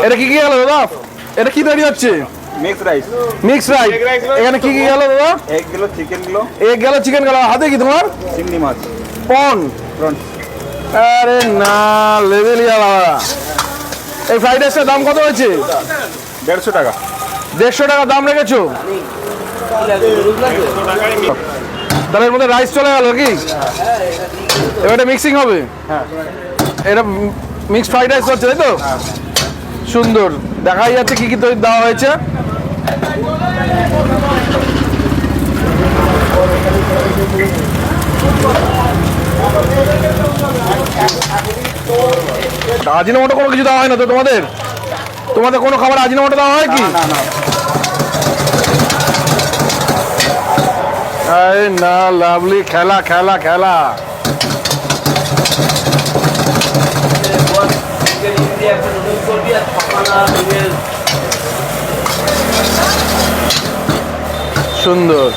এটা কি কি গেল দাদা? এটা কি তৈরি হচ্ছে? Mix rice. Mix rice. এখানে কি কি গেল দাদা? এক কিলো চিকেন কিলো। এক গেল চিকেন গেল। হাতে কি তোমার? চিংড়ি মাছ। পন। আরে না, লেভেলই আলাদা। এই ফ্রাইড রাইসটার দাম কত হয়েছে? 150 টাকা। 150 টাকা দাম রেখেছো? তাহলে এর মধ্যে রাইস চলে গেল কি? এবার এটা মিক্সিং হবে? হ্যাঁ। এটা মিক্সড ফ্রাইড রাইস হচ্ছে, তাই তো? সুন্দর দেখাই যাচ্ছে কি কি তৈরি দেওয়া হয়েছে। আজিনোমোটো কোনো কিছু দেওয়া হয় না তো তোমাদের? তোমাদের কোনো খাবার আজিনোমোটো দেওয়া হয় কি? না না। আরে না, লাভলি খেলা খেলা খেলা। সুন্দর।